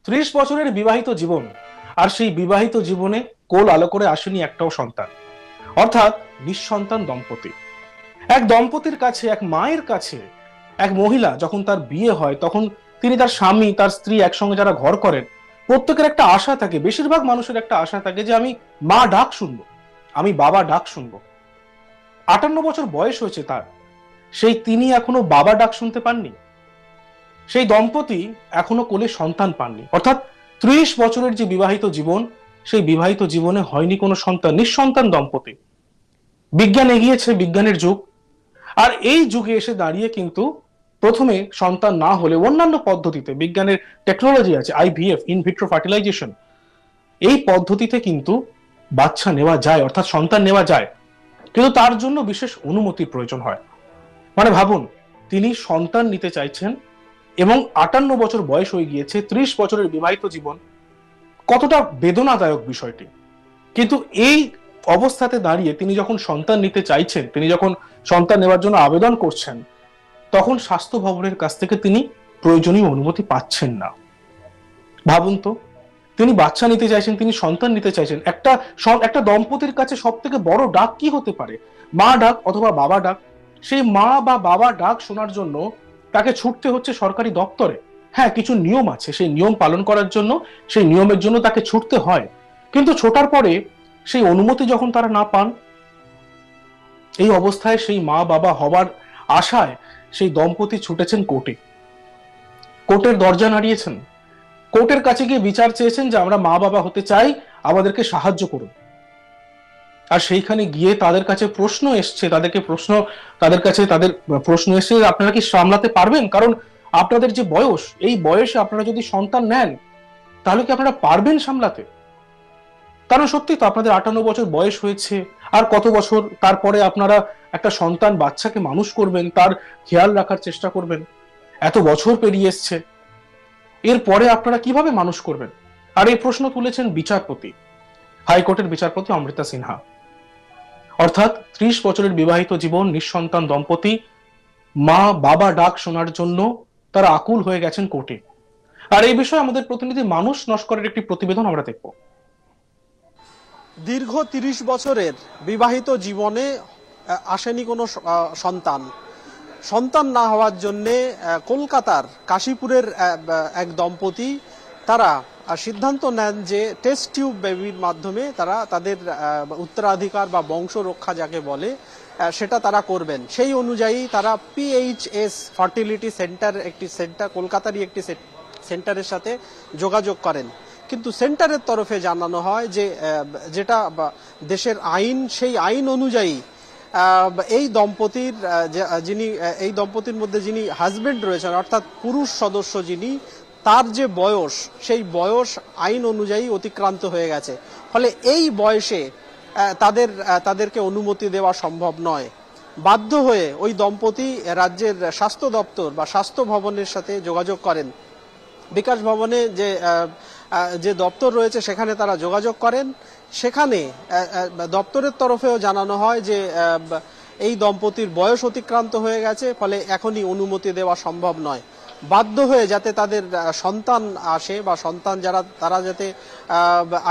30 বছরের বিবাহিত জীবন, আর সেই বিবাহিত জীবনে কোল আলো করে আসেনি একটাও সন্তান, অর্থাৎ নিঃসন্তান দম্পতি। এক দম্পতির কাছে, এক মায়ের কাছে, এক মহিলা যখন তার বিয়ে হয় তখন তিনি, তার স্বামী, তার স্ত্রী একসঙ্গে যারা ঘর করেন, প্রত্যেকের একটা আশা থাকে, বেশিরভাগ মানুষের একটা আশা থাকে যে আমি মা ডাক শুনবো, আমি বাবা ডাক শুনবো। 58 বছর বয়স হয়েছে তার, সেই তিনি এখনো বাবা ডাক শুনতে পাননি। সেই দম্পতি এখনো কোলে সন্তান পাননি, অর্থাৎ 30 বছরের যে বিবাহিত জীবন, সেই বিবাহিত জীবনে হয়নি কোনো সন্তান, নিঃসন্তান দম্পতি। বিজ্ঞান এগিয়েছে, বিজ্ঞানের যুগ, আর এই যুগে এসে দাঁড়িয়ে কিন্তু প্রথমে সন্তান না হলে অন্যান্য পদ্ধতিতে, বিজ্ঞানের টেকনোলজি আছে, আইভিএফ, ইনভিট্রো ফার্টিলাইজেশন, এই পদ্ধতিতে কিন্তু বাচ্চা নেওয়া যায়, অর্থাৎ সন্তান নেওয়া যায়, কিন্তু তার জন্য বিশেষ অনুমতির প্রয়োজন হয়। মানে ভাবুন, তিনি সন্তান নিতে চাইছেন এবং 58 বছর বয়স হয়ে গিয়েছে, 30 বছরের বিবাহিত জীবন, কতটা বেদনাদায়ক বিষয়টি। কিন্তু এই অবস্থাতে দাঁড়িয়ে তিনি যখন সন্তান নিতে চাইছেন, তিনি যখন সন্তান নেওয়ার জন্য আবেদন করছেন, তখন স্বাস্থ্য ভবনের কাছ থেকে তিনি প্রয়োজনীয় অনুমতি পাচ্ছেন না। ভাবুন তো, তিনি বাচ্চা নিতে চাইছেন, তিনি সন্তান নিতে চাইছেন, একটা দম্পতির কাছে সব থেকে বড় ডাক কি হতে পারে? মা ডাক অথবা বাবা ডাক। সেই মা বা বাবা ডাক শোনার জন্য তাকে ছুটতে হচ্ছে সরকারি দপ্তরে। হ্যাঁ, কিছু নিয়ম আছে, সেই নিয়ম পালন করার জন্য, সেই নিয়মের জন্য তাকে ছুটতে হয়, কিন্তু ছোটার পরে সেই অনুমতি যখন তারা না পান, এই অবস্থায় সেই মা বাবা হবার আশায় সেই দম্পতি ছুটেছেন কোর্টে, কোর্টের দরজা নাড়িয়েছেন, কোর্টের কাছে গিয়ে বিচার চেয়েছেন যে আমরা মা বাবা হতে চাই, আমাদেরকে সাহায্য করুন। আর সেইখানে গিয়ে তাদের কাছে প্রশ্ন এসছে, তাদের কাছে তাদের প্রশ্ন এসছে, আপনারা কি সামলাতে পারবেন? কারণ আপনাদের যে বয়স, এই বয়সে আপনারা যদি সন্তান নেন, তাহলে কি আপনারা পারবেন সামলাতে? কারণ সত্যি তো, আপনাদের 58 বছর বয়স হয়েছে, আর কত বছর তারপরে আপনারা একটা সন্তান বাচ্চাকে মানুষ করবেন, তার খেয়াল রাখার চেষ্টা করবেন। এত বছর পেরিয়ে এসছে, এরপরে আপনারা কিভাবে মানুষ করবেন? আর এই প্রশ্ন তুলেছেন বিচারপতি, হাইকোর্টের বিচারপতি অমৃতা সিনহা। অর্থাৎ 30 বছরের বিবাহিত জীবন, নিঃসন্তান দম্পতি, মা বাবা ডাক শোনার জন্য তারা আকুল হয়ে গেছেন কোর্টে। আর এই বিষয়ে আমাদের প্রতিনিধি মানুষ নস্করের একটি প্রতিবেদন আমরা দেখব। দীর্ঘ 30 বছরের বিবাহিত জীবনে আসেনি কোনো সন্তান। সন্তান না হওয়ার জন্যে কলকাতার কাশীপুরের এক দম্পতি তারা সিদ্ধান্ত নেন যে টেস্ট টিউব বেবির মাধ্যমে তারা তাদের উত্তরাধিকার বা বংশ রক্ষা যাকে বলে সেটা তারা করবেন। সেই অনুযায়ী তারা PHS ফার্টিলিটি সেন্টার, একটি সেন্টার, কলকাতারই একটি সেন্টারের সাথে যোগাযোগ করেন। কিন্তু সেন্টারের তরফে জানানো হয় যে যেটা দেশের আইন, সেই আইন অনুযায়ী এই দম্পতির মধ্যে যিনি হাজবেন্ড রয়েছেন, অর্থাৎ পুরুষ সদস্য যিনি, তার যে বয়স, সেই বয়স আইন অনুযায়ী অতিক্রান্ত হয়ে গেছে। ফলে এই বয়সে তাদেরকে অনুমতি দেওয়া সম্ভব নয়। বাধ্য হয়ে ওই দম্পতি রাজ্যের স্বাস্থ্য দপ্তর বা স্বাস্থ্য ভবনের সাথে যোগাযোগ করেন। বিকাশ ভবনে যে দপ্তর রয়েছে সেখানে তারা যোগাযোগ করেন। সেখানে দপ্তরের তরফেও জানানো হয় যে এই দম্পতির বয়স অতিক্রান্ত হয়ে গেছে, ফলে এখনই অনুমতি দেওয়া সম্ভব নয়। বাধ্য হয়ে যাতে তাদের সন্তান আসে বা সন্তান তারা যাতে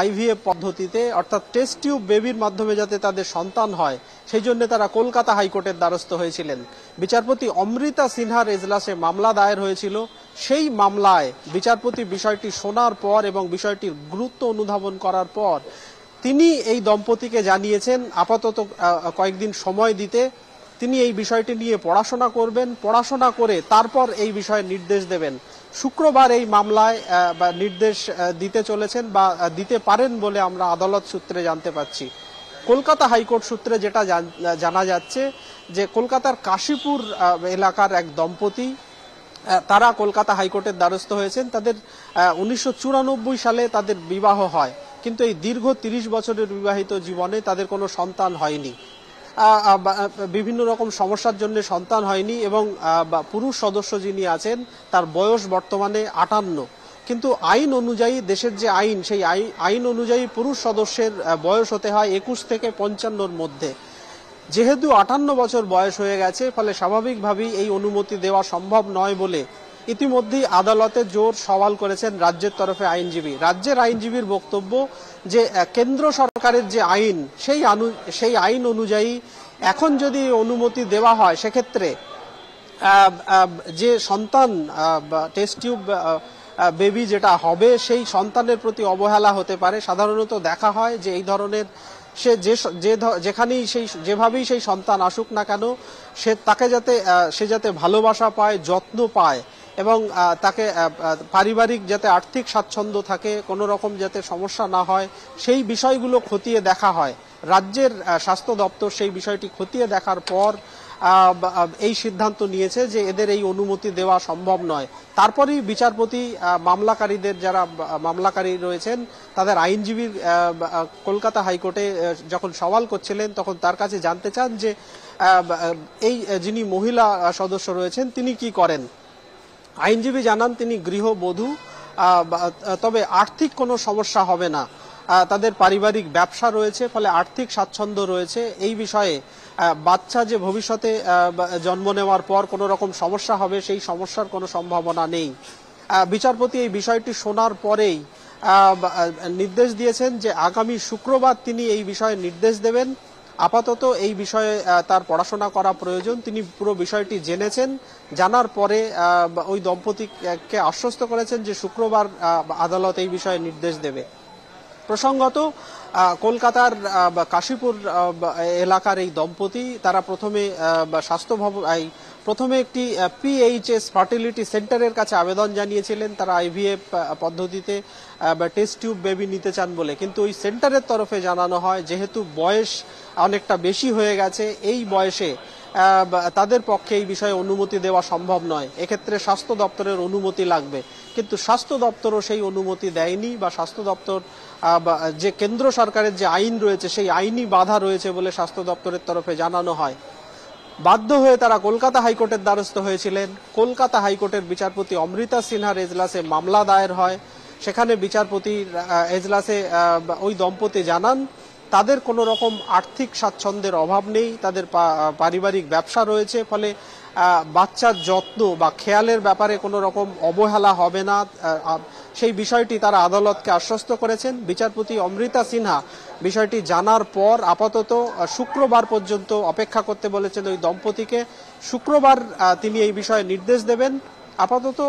IVF পদ্ধতিতে, অর্থাৎ টেস্ট টিউব বেবির মাধ্যমে যাতে তাদের সন্তান হয়, সেই জন্য তারা কলকাতা হাইকোর্টের দ্বারস্থ হয়েছিলেন। বিচারপতি অমৃতা সিনহার এজলাসে মামলা দায়ের হয়েছিল। সেই মামলায় বিচারপতি বিষয়টি শোনার পর এবং বিষয়টির গুরুত্ব অনুধাবন করার পর তিনি এই দম্পতিকে জানিয়েছেন আপাতত কয়েকদিন সময় দিতে। তিনি এই বিষয়টি নিয়ে পড়াশোনা করবেন, পড়াশোনা করে তারপর এই বিষয়ে নির্দেশ দেবেন। শুক্রবার এই মামলায় নির্দেশ দিতে চলেছেন বা দিতে পারেন বলে আমরা আদালত সূত্রে জানতে পাচ্ছি। কলকাতা হাইকোর্ট সূত্রে যেটা জানা যাচ্ছে যে কলকাতার কাশীপুর এলাকার এক দম্পতি, তারা কলকাতা হাইকোর্টের দ্বারস্থ হয়েছেন। তাদের 1994 সালে তাদের বিবাহ হয়, কিন্তু এই দীর্ঘ 30 বছরের বিবাহিত জীবনে তাদের কোনো সন্তান হয়নি। বিভিন্ন রকম সমস্যার জন্য সন্তান হয়নি এবং পুরুষ সদস্য যিনি আছেন তার বয়স বর্তমানে 58। কিন্তু আইন অনুযায়ী, দেশের যে আইন, সেই আইন অনুযায়ী পুরুষ সদস্যের বয়স হতে হয় 21 থেকে 55-র মধ্যে। যেহেতু 58 বছর বয়স হয়ে গেছে, ফলে স্বাভাবিকভাবেই এই অনুমতি দেওয়া সম্ভব নয় বলে ইতিমধ্যেই আদালতে জোর সওয়াল করেছেন রাজ্যের তরফে আইনজীবী। রাজ্যের আইনজীবীর বক্তব্য যে কেন্দ্র সরকারের যে আইন সেই আইন অনুযায়ী এখন যদি অনুমতি দেওয়া হয় সেক্ষেত্রে যে সন্তান টেস্ট টিউব বেবি যেটা হবে সেই সন্তানের প্রতি অবহেলা হতে পারে। সাধারণত দেখা হয় যে এই ধরনের সে যেখানেই যেভাবেই সেই সন্তান আসুক না কেন সে যাতে ভালোবাসা পায়, যত্ন পায় এবং তাকে পারিবারিক যাতে আর্থিক স্বাচ্ছন্দ্য থাকে, কোনো রকম যাতে সমস্যা না হয় সেই বিষয়গুলো খতিয়ে দেখা হয়। রাজ্যের স্বাস্থ্য দপ্তর সেই বিষয়টি খতিয়ে দেখার পর এই সিদ্ধান্ত নিয়েছে যে এদের এই অনুমতি দেওয়া সম্ভব নয়। তারপরেই বিচারপতি মামলাকারীদের যারা মামলাকারী রয়েছেন তাদের আইনজীবীর কলকাতা হাইকোর্টে যখন সওয়াল করছিলেন তখন তার কাছে জানতে চান যে এই যিনি মহিলা সদস্য রয়েছেন তিনি কি করেন। আইনজীবী জানান তিনি গৃহবধূ, তবে আর্থিক কোনো সমস্যা হবে না, তাদের পারিবারিক ব্যবসা রয়েছে, ফলে আর্থিক স্বাচ্ছন্দ্য রয়েছে। এই বিষয়ে বাচ্চা যে ভবিষ্যতে জন্ম নেওয়ার পর কোনো রকম সমস্যা হবে সেই সমস্যার কোনো সম্ভাবনা নেই। বিচারপতি এই বিষয়টি শোনার পরেই নির্দেশ দিয়েছেন যে আগামী শুক্রবার তিনি এই বিষয়ে নির্দেশ দেবেন। আপাতত এই বিষয়ে তার পড়াশোনা করা প্রয়োজন। তিনি পুরো বিষয়টি জেনেছেন, জানার পরে ওই দম্পতিকে আশ্বস্ত করেছেন যে শুক্রবার আদালত এই বিষয়ে নির্দেশ দেবে। প্রসঙ্গত কলকাতার কাশীপুর এলাকার এই দম্পতি তারা প্রথমে একটি PHS ফার্টিলিটি সেন্টারের কাছে আবেদন জানিয়েছিলেন। তারা IVF পদ্ধতিতে টেস্ট টিউব বেবি নিতে চান বলে, কিন্তু ওই সেন্টারের তরফে জানানো হয় যেহেতু বয়স অনেকটা বেশি হয়ে গেছে, এই বয়সে তাদের পক্ষে এই বিষয়ে অনুমতি দেওয়া সম্ভব নয়, এক্ষেত্রে স্বাস্থ্য দপ্তরের অনুমতি লাগবে। কিন্তু স্বাস্থ্য দপ্তরও সেই অনুমতি দেয়নি, বা স্বাস্থ্য দপ্তর যে কেন্দ্র সরকারের যে আইন রয়েছে সেই আইনি বাধা রয়েছে বলে স্বাস্থ্য দপ্তরের তরফে জানানো হয়। বাধ্য হয়ে তারা কলকাতা হাইকোর্টের দ্বারস্থ হয়েছিলেন। কলকাতা হাইকোর্টের বিচারপতি অমৃতা সিনহার এজলাসে মামলা দায়ের হয়। সেখানে বিচারপতির এজলাসে ওই দম্পতি জানান তাদের কোনো রকম আর্থিক স্বাচ্ছন্দ্যের অভাব নেই, তাদের পারিবারিক ব্যবসা রয়েছে, ফলে বাচ্চার যত্ন বা খেয়ালের ব্যাপারে কোনো রকম অবহেলা হবে না। সেই বিষয়টি তারা আদালতকে আশ্বস্ত করেছেন। বিচারপতি অমৃতা সিনহা বিষয়টি জানার পর আপাতত শুক্রবার পর্যন্ত অপেক্ষা করতে বলেছেন ওই দম্পতিকে। শুক্রবার তিনি এই বিষয়ে নির্দেশ দেবেন। আপাতত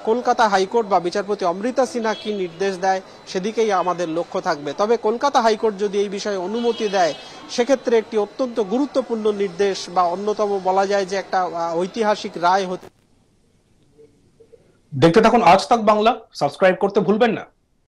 কলকাতা হাইকোর্ট বা বিচারপতি অমৃতা সিনহা কি নির্দেশ দেয় সেদিকেই আমাদের লক্ষ্য থাকবে। তবে কলকাতা হাইকোর্ট যদি এই বিষয়ে অনুমতি দেয় সেক্ষেত্রে একটি অত্যন্ত গুরুত্বপূর্ণ নির্দেশ বা অন্যতম বলা যায় যে একটা ঐতিহাসিক রায় হতে। দেখতে থাকুন আজ তাক বাংলা, সাবস্ক্রাইব করতে ভুলবেন না।